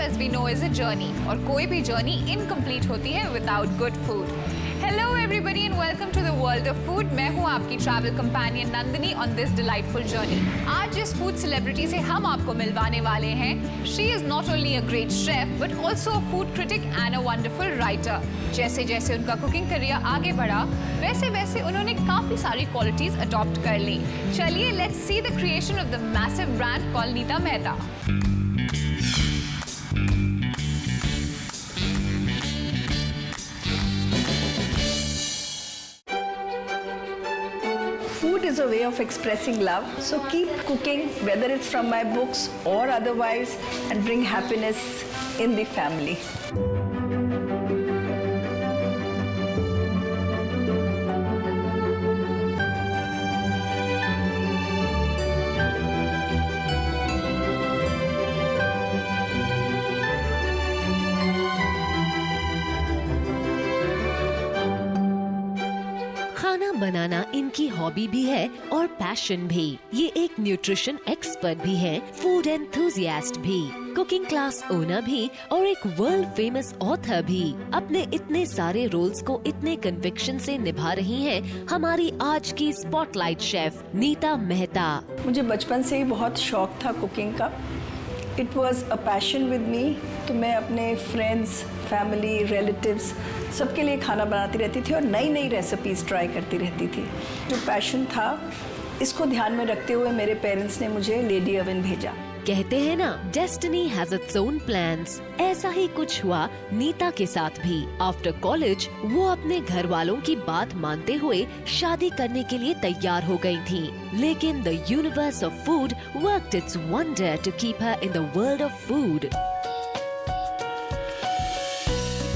as we know, is a journey. और कोई भी journey incomplete होती है without good food. Hello everybody and welcome to the world of food. मैं हूँ आपकी travel companion Nandini on this delightful journey. आज जिस food celebrity से हम आपको मिलवाने वाले हैं, she is not only a great chef but also a food critic and a wonderful writer. जैसे जैसे उनका कुकिंग करियर आगे बढ़ा, वैसे वैसे उन्होंने काफी सारी क्वालिटीज अडॉप्ट कर ली. चलिए let's see the creation of the massive brand called Nita Mehta. Food is a way of expressing love, so keep cooking, whether it's from my books or otherwise, and bring happiness in the family. खाना बनाना इनकी hobby भी है और passion भी. ये एक nutrition expert भी हैं, फूड एंथुसियास्ट भी, कुकिंग क्लास ओनर भी और एक वर्ल्ड फेमस ऑथर भी. अपने इतने सारे रोल्स को इतने कन्विक्शन से निभा रही हैं हमारी आज की स्पॉटलाइट शेफ नीता मेहता. मुझे बचपन से ही बहुत शौक था कुकिंग का. It was a passion with me. तो मैं अपने फ्रेंड्स, फैमिली, रिलेटिव्स सबके लिए खाना बनाती रहती थी और नई नई रेसिपीज़ ट्राई करती रहती थी. जो पैशन था, इसको ध्यान में रखते हुए मेरे पेरेंट्स ने मुझे लेडी ओवन भेजा. कहते हैं ना, destiny has its own plans. ऐसा ही कुछ हुआ नीता के साथ भी. आफ्टर कॉलेज वो अपने घर वालों की बात मानते हुए शादी करने के लिए तैयार हो गई थी. लेकिन the universe of food worked its wonder to keep her in the world of food.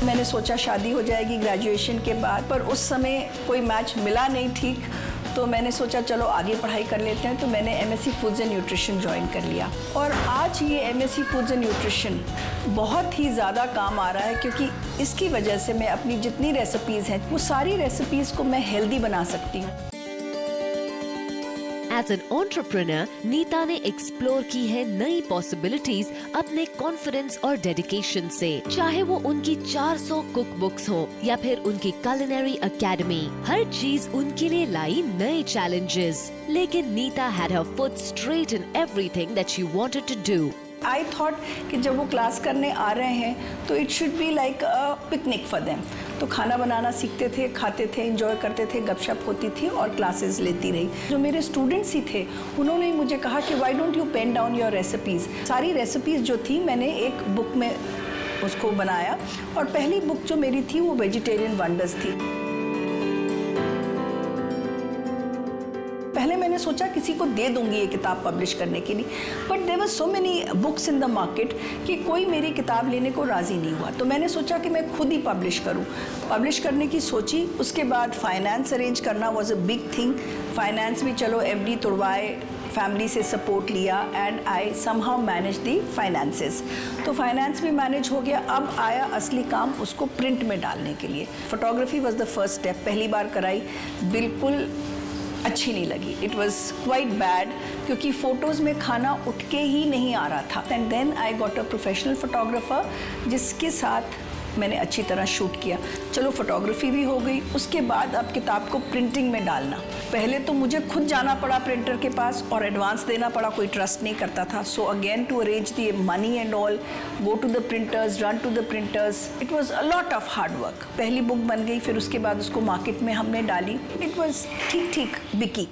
मैंने सोचा शादी हो जाएगी ग्रेजुएशन के बाद, पर उस समय कोई मैच मिला नहीं ठीक. तो मैंने सोचा चलो आगे पढ़ाई कर लेते हैं. तो मैंने MSc foods and nutrition join कर लिया और आज ये एमएससी फूड्स एंड न्यूट्रिशन बहुत ही ज़्यादा काम आ रहा है, क्योंकि इसकी वजह से मैं अपनी जितनी रेसिपीज़ हैं वो सारी रेसिपीज़ को मैं हेल्दी बना सकती हूँ. एज एन एंटरप्रेन्योर नीता ने एक्सप्लोर की है नई पॉसिबिलिटीज अपने कॉन्फिडेंस और डेडिकेशन से. चाहे वो उनकी 400 कुक बुक्स हो या फिर उनकी कुलिनरी एकेडमी, हर चीज उनके लिए लाई नए चैलेंजेस. लेकिन Nita had her foot straight in everything that she wanted to do. I thought कि जब वो क्लास करने आ रहे हैं तो it should be like a picnic for them. तो खाना बनाना सीखते थे, खाते थे, एंजॉय करते थे, गपशप होती थी और क्लासेस लेती रही. जो मेरे स्टूडेंट्स ही थे उन्होंने ही मुझे कहा कि why don't you pen down your recipes. सारी रेसिपीज़ जो थी मैंने एक बुक में उसको बनाया और पहली बुक जो मेरी थी वो वेजिटेरियन वंडर्स थी. पहले मैंने सोचा किसी को दे दूंगी ये किताब पब्लिश करने के लिए, but there were so many books in the market कि कोई मेरी किताब लेने को राज़ी नहीं हुआ. तो मैंने सोचा कि मैं खुद ही पब्लिश करूं. पब्लिश करने की सोची. उसके बाद फाइनेंस अरेंज करना was a big thing. Finance भी चलो एफडी तुड़वाए, फैमिली से सपोर्ट लिया and I somehow manage the finances. तो फाइनेंस भी मैनेज हो गया. अब आया असली काम, उसको प्रिंट में डालने के लिए. Photography was the first step. पहली बार कराई, बिल्कुल अच्छी नहीं लगी. इट वॉज क्वाइट बैड, क्योंकि फ़ोटोज़ में खाना उठ के ही नहीं आ रहा था. And then I got a professional photographer जिसके साथ मैंने अच्छी तरह शूट किया. चलो फोटोग्राफी भी हो गई. उसके बाद अब किताब को प्रिंटिंग में डालना. पहले तो मुझे खुद जाना पड़ा प्रिंटर के पास और एडवांस देना पड़ा. कोई ट्रस्ट नहीं करता था. So again to arrange the money and all, go to the printers, run to the printers. It was a lot of hard work. पहली बुक बन गई, फिर उसके बाद उसको मार्केट में हमने डाली. इट वॉज ठीक ठीक बिकी.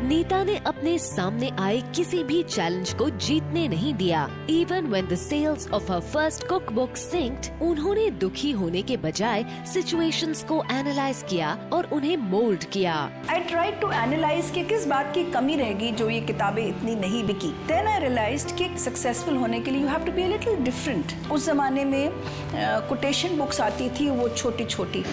नीता ने अपने सामने आए किसी भी चैलेंज को जीतने नहीं दिया. Even when the sales of her first cook book sinked, उन्होंने दुखी होने के बजाय सिचुएशंस को एनालाइज किया और उन्हें मोल्ड किया. आई ट्राइड टू एनालाइज कि किस बात की कमी रहेगी जो ये किताबें इतनी नहीं बिकी. देन आई रियलाइज्ड कि सक्सेसफुल होने के लिए you have to be a little different. उस जमाने में कोटेशन बुक्स आती थी, वो छोटी छोटी.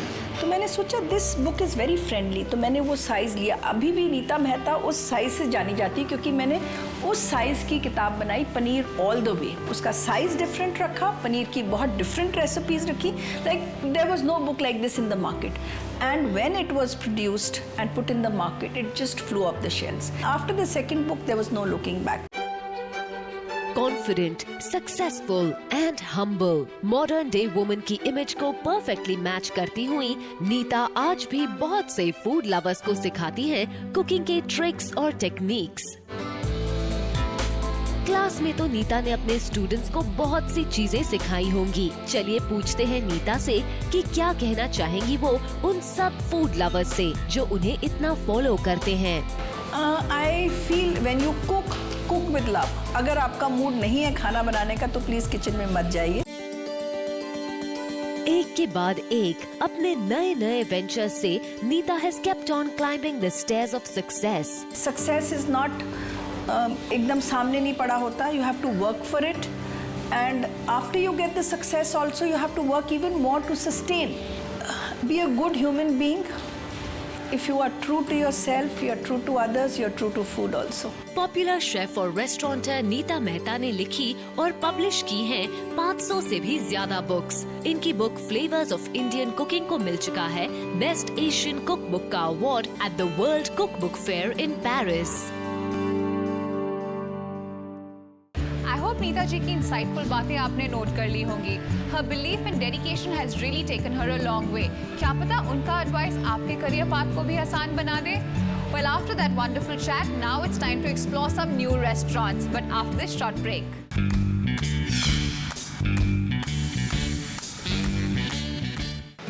तो मैंने सोचा this book is very friendly. तो मैंने वो साइज़ लिया. अभी भी नीता मेहता उस साइज़ से जानी जाती है क्योंकि मैंने उस साइज़ की किताब बनाई, पनीर ऑल द वे. उसका साइज़ डिफरेंट रखा, पनीर की बहुत डिफरेंट रेसिपीज़ रखी. Like there was no book like this in the market. And when it was produced and put in the market, it just flew off the shelves. After the second book, there was no looking back. Confident, successful and humble, modern day woman की image को perfectly match करती हुई नीता आज भी बहुत से food lovers को सिखाती हैं कुकिंग के ट्रिक्स और टेक्निक्स। क्लास में तो नीता ने अपने स्टूडेंट्स को बहुत सी चीजें सिखाई होंगी। चलिए पूछते हैं नीता से कि क्या कहना चाहेंगी वो उन सब फूड लवर्स से जो उन्हें इतना फॉलो करते हैं। I feel when you cook with love. अगर आपका मूड नहीं है खाना बनाने का तो प्लीज किचन में मत जाइए। एक के बाद एक अपने नए नए वेंचर्स से Nita has kept on climbing the stairs of success. Success is not एकदम सामने नहीं पड़ा होता। You have to work for it and after you get the success also you have to work even more to sustain. Be a good human being. If you are true to yourself, you are true to others, you are true to food also. Popular chef और restaurateur Nita Mehta ने लिखी और publish की हैं 500 से भी ज्यादा books. इनकी book flavours of Indian cooking को मिल चुका है बेस्ट एशियन कुक बुक का award at the world cook book fair in Paris. Nita ji की इंसाइटफुल बातें आपने नोट कर ली होंगी। Her belief in dedication has really taken her a long way. क्या पता उनका एडवाइस आपके करियर पाथ को भी आसान बना दे। Well, after that wonderful chat, now it's time to explore some new restaurants. But after this short break.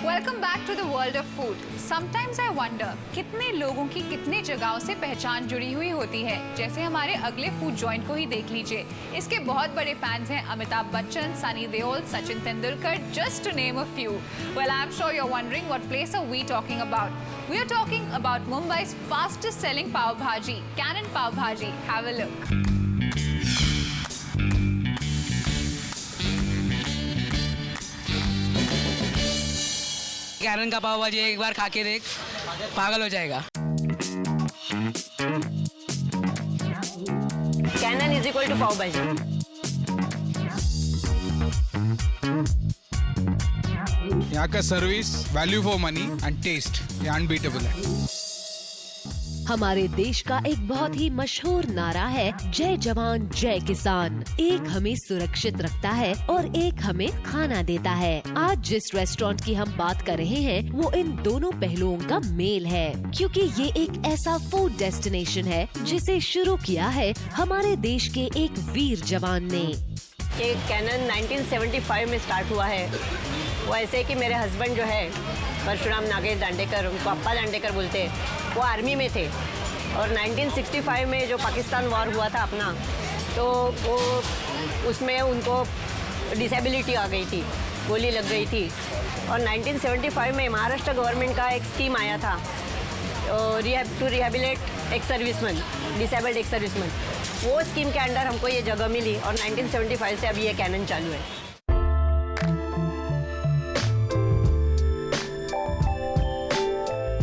Welcome back to the world of food. Sometimes I wonder कितने लोगों की कितने जगहों से पहचान जुड़ी हुई होती है। जैसे हमारे अगले फूड जॉइंट को ही देख लीजिए। इसके बहुत बड़े फैंस हैं Amitabh Bachchan, Sunny Deol, Sachin Tendulkar, just to name a few. Well, I'm sure you're wondering what place are we talking about? We are talking about Mumbai's fastest selling pav bhaji, Cannon Pav Bhaji. Have a look. Cannon का पाव भाजी एक बार खा के देख, पागल हो जाएगा। Cannon is equal to pav bhaji. यहाँ का service, value for money and taste ये अनबीटेबल है। हमारे देश का एक बहुत ही मशहूर नारा है जय जवान जय किसान। एक हमें सुरक्षित रखता है और एक हमें खाना देता है। आज जिस रेस्टोरेंट की हम बात कर रहे हैं वो इन दोनों पहलुओं का मेल है, क्योंकि ये एक ऐसा फूड डेस्टिनेशन है जिसे शुरू किया है हमारे देश के एक वीर जवान ने। ये कैनन 1975 में स्टार्ट हुआ है। वो ऐसे कि मेरे हस्बैंड जो है परशुराम नागेश दांडेकर, उनको अप्पा दांडेकर बोलते हैं, वो आर्मी में थे और 1965 में जो पाकिस्तान वॉर हुआ था अपना, तो वो उसमें उनको डिसेबिलिटी आ गई थी, गोली लग गई थी। और 1975 में महाराष्ट्र गवर्नमेंट का एक स्कीम आया था to rehabilitate ex serviceman, disabled ex serviceman. वो स्कीम के अंडर हमको ये जगह मिली और 1975 से अभी ये कैनन चालू है।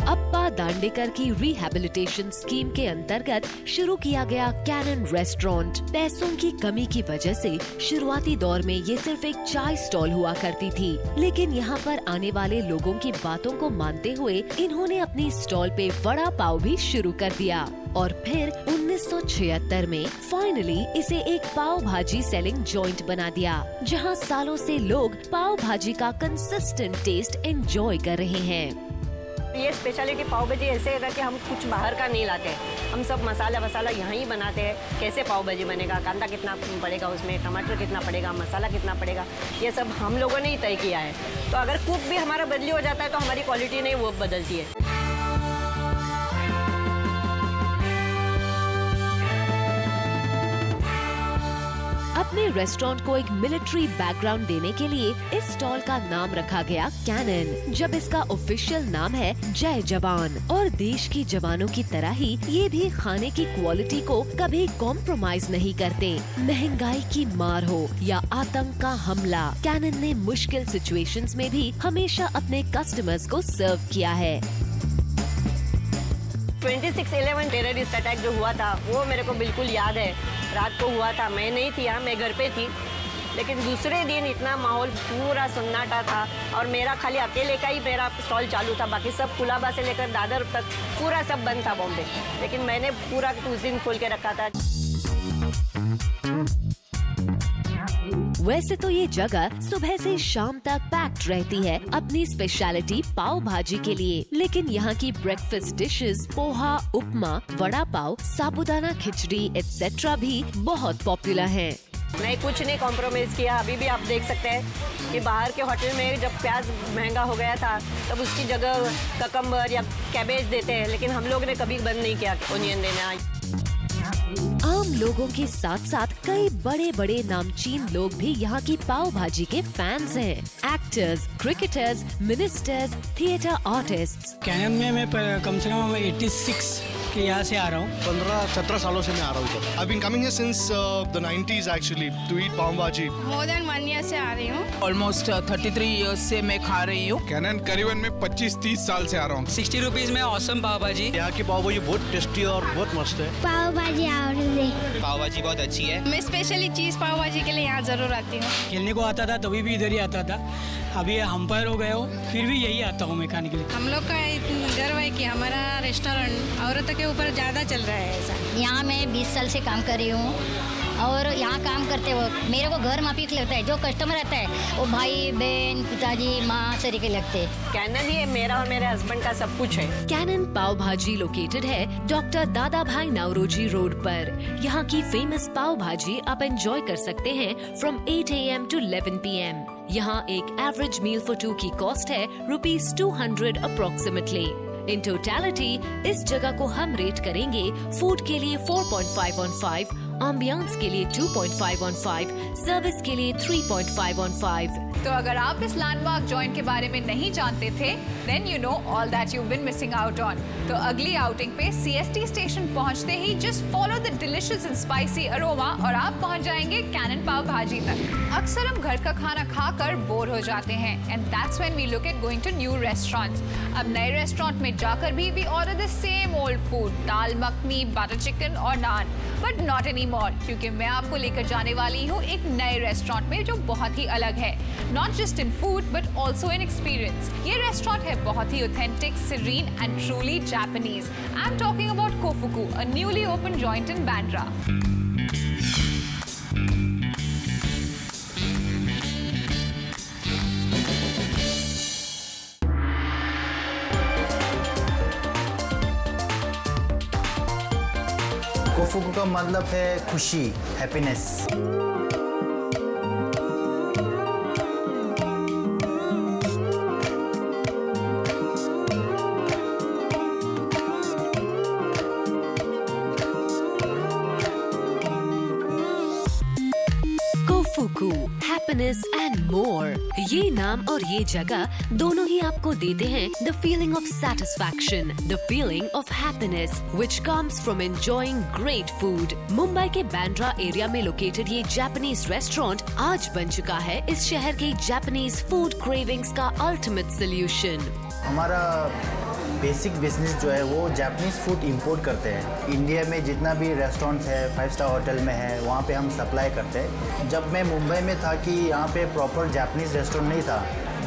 अप्पा दांडेकर की रिहैबिलिटेशन स्कीम के अंतर्गत शुरू किया गया कैनन रेस्टोरेंट। पैसों की कमी की वजह से शुरुआती दौर में ये सिर्फ एक चाय स्टॉल हुआ करती थी, लेकिन यहाँ पर आने वाले लोगों की बातों को मानते हुए इन्होंने अपनी स्टॉल पे वड़ा पाव भी शुरू कर दिया और फिर 1976 में फाइनली इसे एक पाव भाजी सेलिंग जॉइंट बना दिया, जहाँ सालों से लोग पाव भाजी का कंसिस्टेंट टेस्ट एंजॉय कर रहे हैं। ये स्पेशलिटी पाव भाजी ऐसे है कि हम कुछ बाहर का नहीं लाते, हम सब मसाला यहाँ ही बनाते हैं। कैसे पाव भाजी बनेगा, कांदा कितना पड़ेगा उसमें, टमाटर कितना पड़ेगा, मसाला कितना पड़ेगा, ये सब हम लोगों ने ही तय किया है। तो अगर कुक भी हमारा बदली हो जाता है तो हमारी क्वालिटी नहीं वो बदलती है। अपने रेस्टोरेंट को एक मिलिट्री बैकग्राउंड देने के लिए इस स्टॉल का नाम रखा गया कैनन, जब इसका ऑफिशियल नाम है जय जवान। और देश की जवानों की तरह ही ये भी खाने की क्वालिटी को कभी कॉम्प्रोमाइज नहीं करते। महंगाई की मार हो या आतंक का हमला, कैनन ने मुश्किल सिचुएशंस में भी हमेशा अपने कस्टमर्स को सर्व किया है। 26/11 टेररिस्ट अटैक जो हुआ था वो मेरे को बिल्कुल याद है। रात को हुआ था, मैं नहीं थी यहाँ, मैं घर पे थी लेकिन दूसरे दिन इतना माहौल पूरा सन्नाटा था और मेरा खाली अकेले का ही मेरा स्टॉल चालू था, बाकी सब कुलाबा से लेकर दादर तक पूरा सब बंद था बॉम्बे, लेकिन मैंने पूरा उस दिन खोल के रखा था। वैसे तो ये जगह सुबह से शाम तक पैक्ड रहती है अपनी स्पेशलिटी पाव भाजी के लिए, लेकिन यहाँ की ब्रेकफास्ट डिशेस पोहा, उपमा, वड़ा पाव, साबुदाना खिचड़ी एक्सेट्रा भी बहुत पॉपुलर हैं। मैं कुछ नहीं कॉम्प्रोमाइज़ किया। अभी भी आप देख सकते हैं कि बाहर के होटल में जब प्याज महंगा हो गया था तब उसकी जगह ककम्बर या कैबेज देते हैं, लेकिन हम लोग ने कभी बंद नहीं किया ओनियन देना। आम लोगों के साथ साथ कई बड़े बड़े नामचीन लोग भी यहाँ की पाव भाजी के फैंस हैं। Actors, cricketers, ministers, theatre artists. Cannon में मैं कम से कम 86 के यहाँ से आ रहा हूँ। 15-17 सालों से मैं आ रहा हूँ। I've been coming here since the 90s actually to eat pav bhaji. More than 1 year से आ रही हूँ। ऑलमोस्ट 33 ईयर्स से मैं खा रही हूँ। कैनन करीबन में 25-30 साल से आ रहा हूँ। 60 रुपीज में औसम पाव भाजी। यहाँ की पाव भाजी बहुत टेस्टी और बहुत मस्त है। पाव भाजी पाव भाजी बहुत अच्छी है। मैं स्पेशली चीज पाव भाजी के लिए यहाँ जरूर आती हूँ। खेलने को आता था तभी भी इधर ही आता था, अभी अंपायर हो गए हो फिर भी यही आता हूँ मैं खाने के लिए। हम लोग का गर्व है कि हमारा रेस्टोरेंट औरतों के ऊपर ज़्यादा चल रहा है ऐसा। यहाँ मैं 20 साल से काम कर रही हूँ और यहाँ काम करते वक्त मेरे को घर माफिक लगता है। जो कस्टमर आता है वो भाई बहन पिताजी माँ सरीके लगते हैं। कैनन ही मेरा और मेरे हस्बैंड का सब कुछ है। कैनन पाव भाजी लोकेटेड है डॉक्टर दादा भाई नवरोजी रोड पर। यहाँ की फेमस पाव भाजी आप एंजॉय कर सकते हैं फ्रॉम 8 AM to 11 PM। यहाँ एक एवरेज मील फॉर 2 की कॉस्ट है ₹200 अप्रोक्सीमेटली। इन टोटलिटी इस जगह को हम रेट करेंगे फूड के लिए 4.5 on 5, एम्बियंस के लिए 2.5 on 5, सर्विस के लिए 3.5 on 5। तो अगर आप इस लैंडमार्क जॉइंट के बारे में नहीं जानते थे, then you know all that you been missing out on. तो अगली आउटिंग पे CST स्टेशन पहुंचते ही just follow the delicious and spicy aroma और आप पहुंच जाएंगे कैनन पाव भाजी तक। अक्सर हम घर का खाना खाकर बोर हो जाते हैं and that's when we look at going to new restaurants. अब नए रेस्टोरेंट में जाकर भी we order the same old food, dal makhani, butter chicken और naan, but not any more, क्योंकि मैं आपको लेकर जाने वाली हूँ एक नए रेस्टोरेंट में जो बहुत ही अलग है, not just in food but also in experience. ये रेस्टोरेंट है बहुत ही authentic, serene and truly Japanese. I am talking about Kofuku, a newly open joint in Bandra. Kofuku का मतलब है खुशी, happiness. Kofuku, happiness and more. ये नाम और ये जगह दोनों ही आपको देते हैं the feeling of satisfaction, the feeling of happiness which comes from enjoying great food. Mumbai के बांद्रा एरिया में लोकेटेड ये जापानीज रेस्टोरेंट आज बन चुका है इस शहर के जापानीज फूड क्रेविंग्स का अल्टीमेट सोल्यूशन। हमारा बेसिक बिजनेस जो है वो जापानीज़ फूड इंपोर्ट करते हैं। इंडिया में जितना भी रेस्टोरेंट्स है, 5 स्टार होटल में है, वहाँ पे हम सप्लाई करते हैं। जब मैं मुंबई में था कि यहाँ पे प्रॉपर जापानीज़ रेस्टोरेंट नहीं था,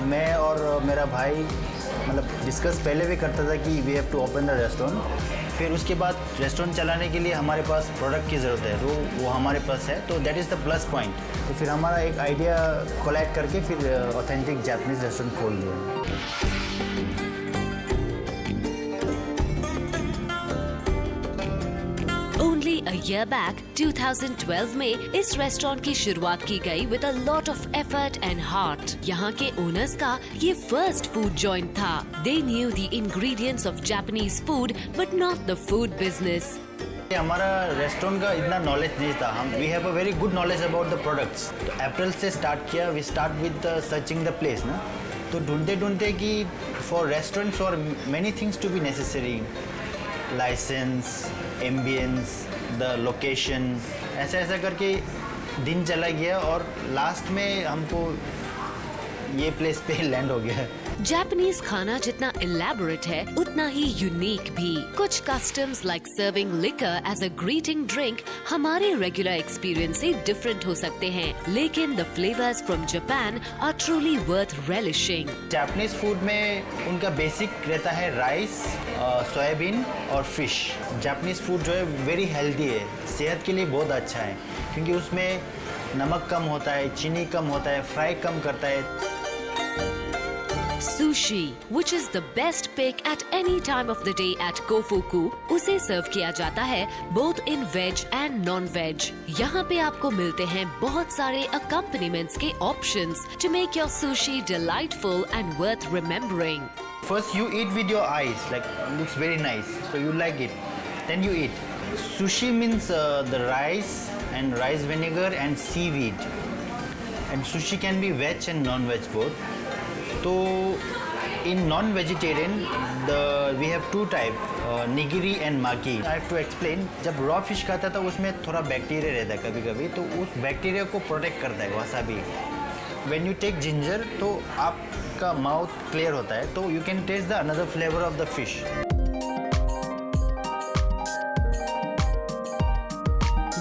मैं और मेरा भाई मतलब डिस्कस पहले भी करता था कि we have to open the restaurant. फिर उसके बाद रेस्टोरेंट चलाने के लिए हमारे पास प्रोडक्ट की ज़रूरत है, तो वो हमारे पास है, तो that is the plus point. तो फिर हमारा एक आइडिया कोलैक्ट करके फिर ऑथेंटिक जापानीज़ रेस्टोरेंट खोल दिया। Only a year back, 2012 में इस रेस्टोरेंट की शुरुआत की गई with a lot of effort and heart। यहाँ के ओनर्स का ये फर्स्ट फूड जॉइंट था। They knew the ingredients of Japanese food, but not the food business। हमारा रेस्टोरेंट का इतना नॉलेज नहीं था। हम we have a very good knowledge about the products. तो अप्रैल से स्टार्ट किया, we start with searching the place ना। तो ढूंढते ढूंढते कि for restaurants for many things to be necessary, licence, ambience, the location, ऐसा ऐसा करके दिन चला गया और लास्ट में हमको ये प्लेस पे लैंड हो गया। जापानीज खाना जितना इलेबोरेट है उतना ही यूनिक भी। कुछ customs like serving liquor as a greeting drink हमारे रेगुलर एक्सपीरियंस से डिफरेंट हो सकते हैं, लेकिन the flavours from Japan are truly worth relishing. Japanese food में उनका बेसिक रहता है राइस, सोयाबीन और फिश। जापानीज फूड जो है वेरी हेल्दी है, सेहत के लिए बहुत अच्छा है क्योंकि उसमें नमक कम होता है, चीनी कम होता है, फ्राई कम करता है। Sushi, which is the best pick at any time of the day at Kofuku, उसे सर्व किया जाता है both in veg and non-veg। यहाँ पे आपको मिलते हैं बहुत सारे accompaniments के options to make your sushi delightful and worth remembering। First you eat with your eyes, like looks very nice, so you like it. Then you eat. Sushi means the rice and rice vinegar and seaweed. And sushi can be veg and non-veg both. So in non-vegetarian, we have two type, nigiri and maki. I have to explain. जब raw fish खाता था उसमें थोड़ा bacteria रहता है कभी-कभी, तो उस बैक्टीरिया को प्रोटेक्ट करता है wasabi. When you take ginger, तो आपका माउथ क्लियर होता है, तो you can taste the another flavor of the fish.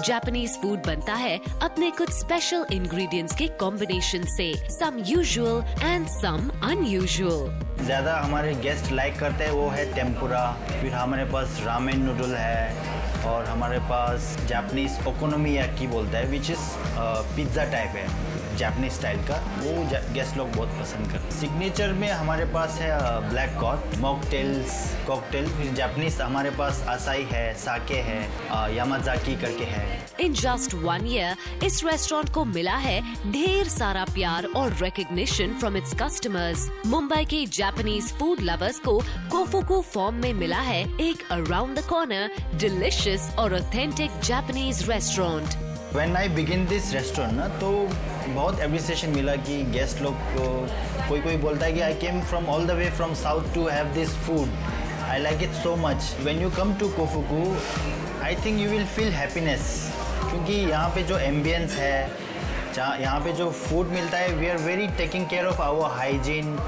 Japanese food बनता है अपने कुछ स्पेशल इंग्रेडिएंट्स के कॉम्बिनेशन से, सम यूजुअल एंड सम अनयूजुअल। ज़्यादा हमारे गेस्ट लाइक करते हैं वो है टेम्पुरा, फिर हमारे पास रामेन नूडल है और हमारे पास जापानीज ओकोनोमियाकी बोलता है, विच इज़ पिज्ज़ा टाइप है जापानीज स्टाइल का, वो गेस्ट लोग बहुत पसंद करते हैं। सिग्नेचर में हमारे पास है ब्लैक कॉट, मॉकटेल्स, कॉकटेल। फिर जापानीज हमारे पास असाई है, साके है, यामाजाकी करके है। इन जस्ट 1 year इस रेस्टोरेंट को मिला है ढेर सारा प्यार और recognition from its customers. Mumbai के जापानीज फूड लवर्स को कोफुकू फॉर्म में मिला है एक अराउंड द कॉर्नर डिलिशियस और authentic Japanese restaurant. When I begin this restaurant ना, तो बहुत एप्रिसिएशन मिला कि गेस्ट लोग को कोई बोलता है कि I came from all the way from south to have this food. I like it so much. When you come to Kofuku, I think you will feel happiness क्योंकि यहाँ पे जो ambience है, यहाँ पे जो फूड मिलता है, we are very taking care of our hygiene.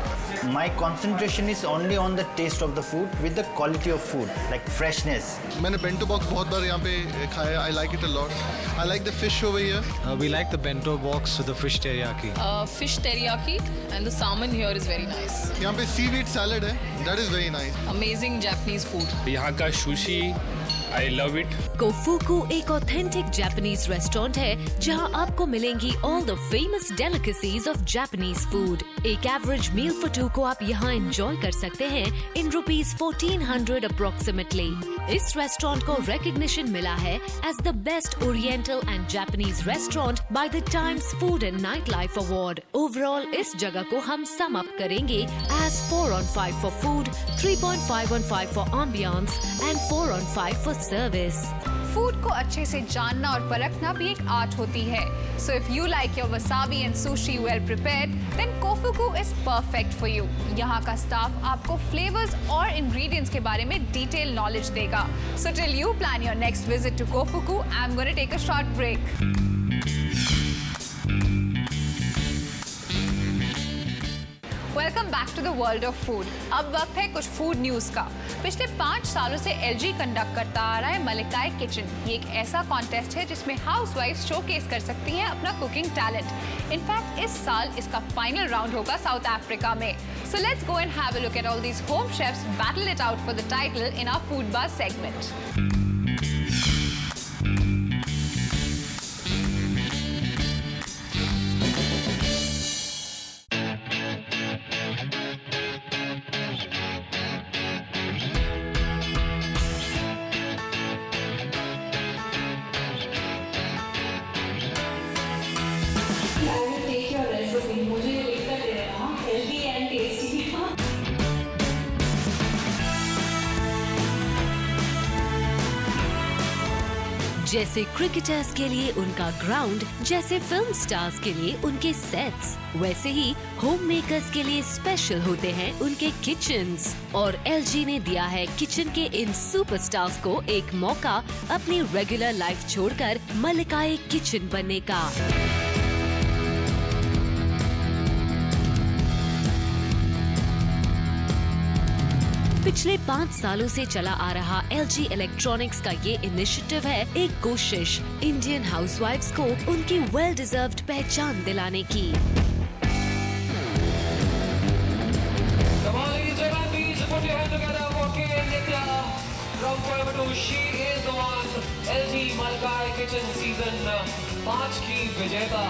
My concentration is only on the taste of the food with the quality of food, like freshness. मैंने bento box बहुत बार यहाँ पे खाया. I like it a lot. I like the fish over here. We like the bento box with the fish teriyaki. Fish teriyaki and the salmon here is very nice. यहाँ पे seaweed salad है. That is very nice. Amazing Japanese food. यहाँ का sushi, I love it. कोफुकू एक authentic Japanese restaurant है जहां आपको मिलेंगी all the famous delicacies of Japanese food. एक एवरेज मील फॉर 2 को आप यहां एंजॉय कर सकते हैं इन ₹1400 अप्रोक्सीमेटली। इस रेस्टोरेंट को रिकग्निशन मिला है as the best oriental and Japanese restaurant by the Times food and night life award. Overall इस जगह को हम सम अप करेंगे as 4 on 5 for food, 3.5 on 5 for ambience and 4 on 5 for service. Food को अच्छे से जानना और परखना भी एक आर्ट होती है। So if you like your wasabi and sushi well prepared, then Kofuku is perfect for you. यहाँ का स्टाफ आपको फ्लेवर्स और इंग्रेडिएंट्स के बारे में डिटेल नॉलेज देगा। So till you plan your next visit to Kofuku, I am gonna take a short break. Welcome back to the world of food. अब वक्त है कुछ फूड न्यूज़ का। पिछले 5 सालों से LG कंडक्ट करता आ रहा है मलिकाई किचन। ये एक ऐसा कॉन्टेस्ट है जिसमें हाउसवाइफ्स शोकेस कर सकती हैं अपना कुकिंग टैलेंट। इनफैक्ट इस साल इसका फाइनल राउंड होगा साउथ अफ्रीका में। So let's go and have a look at all these home chefs battle it out for the title in our food bar segment. जैसे क्रिकेटर्स के लिए उनका ground, जैसे फिल्म स्टार्स के लिए उनके सेट्स, वैसे ही होम मेकर्स के लिए स्पेशल होते हैं उनके किचन्स। और LG ने दिया है किचन के इन सुपरस्टार्स को एक मौका अपनी रेगुलर लाइफ छोड़कर मलिकाई किचन बनने का। पिछले 5 सालों से चला आ रहा LG इलेक्ट्रॉनिक्स का ये इनिशिएटिव है एक कोशिश इंडियन हाउसवाइफ्स को उनकी वेल डिजर्व्ड पहचान दिलाने की। From Coimbatore, she is the one. LG Malakai Kitchen Season 5 की विजेता।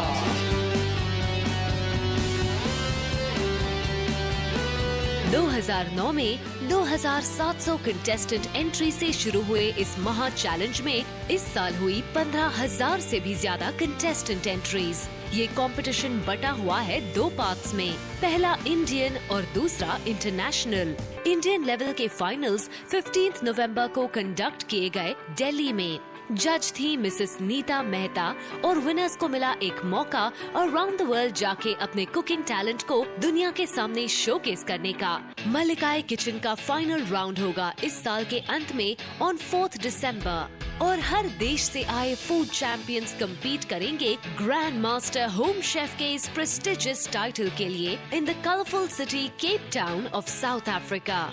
2009 में 2700 कंटेस्टेंट एंट्री से शुरू हुए इस महा चैलेंज में इस साल हुई 15,000 से भी ज्यादा कंटेस्टेंट एंट्रीज। ये कंपटीशन बटा हुआ है 2 पार्ट्स में, पहला इंडियन और दूसरा इंटरनेशनल। इंडियन लेवल के फाइनल्स 15 नवंबर को कंडक्ट किए गए दिल्ली में। जज थी मिसेस नीता मेहता और विनर्स को मिला एक मौका अराउंड द वर्ल्ड जाके अपने कुकिंग टैलेंट को दुनिया के सामने शोकेस करने का। मल्लिकाई किचन का फाइनल राउंड होगा इस साल के अंत में ऑन 4 दिसंबर और हर देश से आए फूड चैंपियंस compete करेंगे ग्रैंड मास्टर होम शेफ के इस प्रेस्टिजियस टाइटल के लिए in the colourful city Cape Town of south Africa.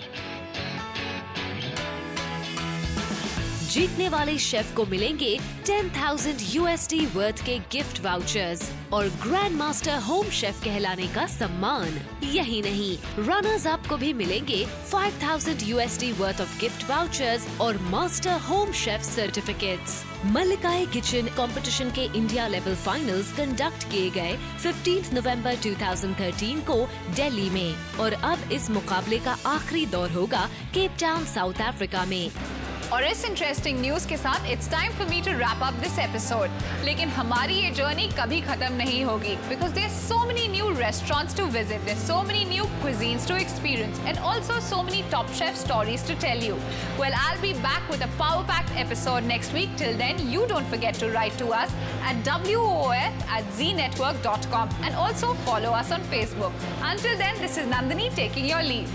जीतने वाले शेफ को मिलेंगे 10,000 USD वर्थ के गिफ्ट वाउचर्स और ग्रैंड मास्टर होम शेफ कहलाने का सम्मान। यही नहीं, रनर्स अप को भी मिलेंगे 5,000 USD worth of gift vouchers और मास्टर होम शेफ सर्टिफिकेट्स। मल्लिकाई किचन कंपटीशन के इंडिया लेवल फाइनल्स कंडक्ट किए गए 15 नवंबर 2013 को दिल्ली में और अब इस मुकाबले का आखिरी दौर होगा केप टाउन साउथ अफ्रीका में। और इस इंटरेस्टिंग न्यूज के साथ it's time for me to wrap up this episode. लेकिन हमारी ये जर्नी कभी खत्म नहीं होगी because there so many new restaurants to visit, there so many new cuisines to experience and also so many top chef stories to tell you. Well, I'll be back with a power-packed episode next week. Till then, you don't forget to write to us at woof@znetwork.com and also follow us on Facebook. Until then, this is Nandini taking your leave.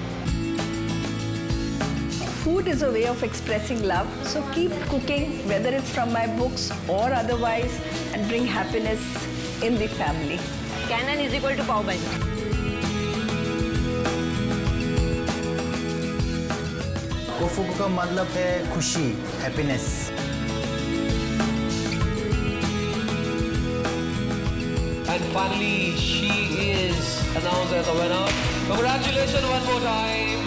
Food is a way of expressing love, so keep cooking, whether it's from my books or otherwise, and bring happiness in the family. Canon is equal to pav bhaji. कोफुकू का मतलब है खुशी, happiness. And finally, she is announced as a winner. Congratulations one more time.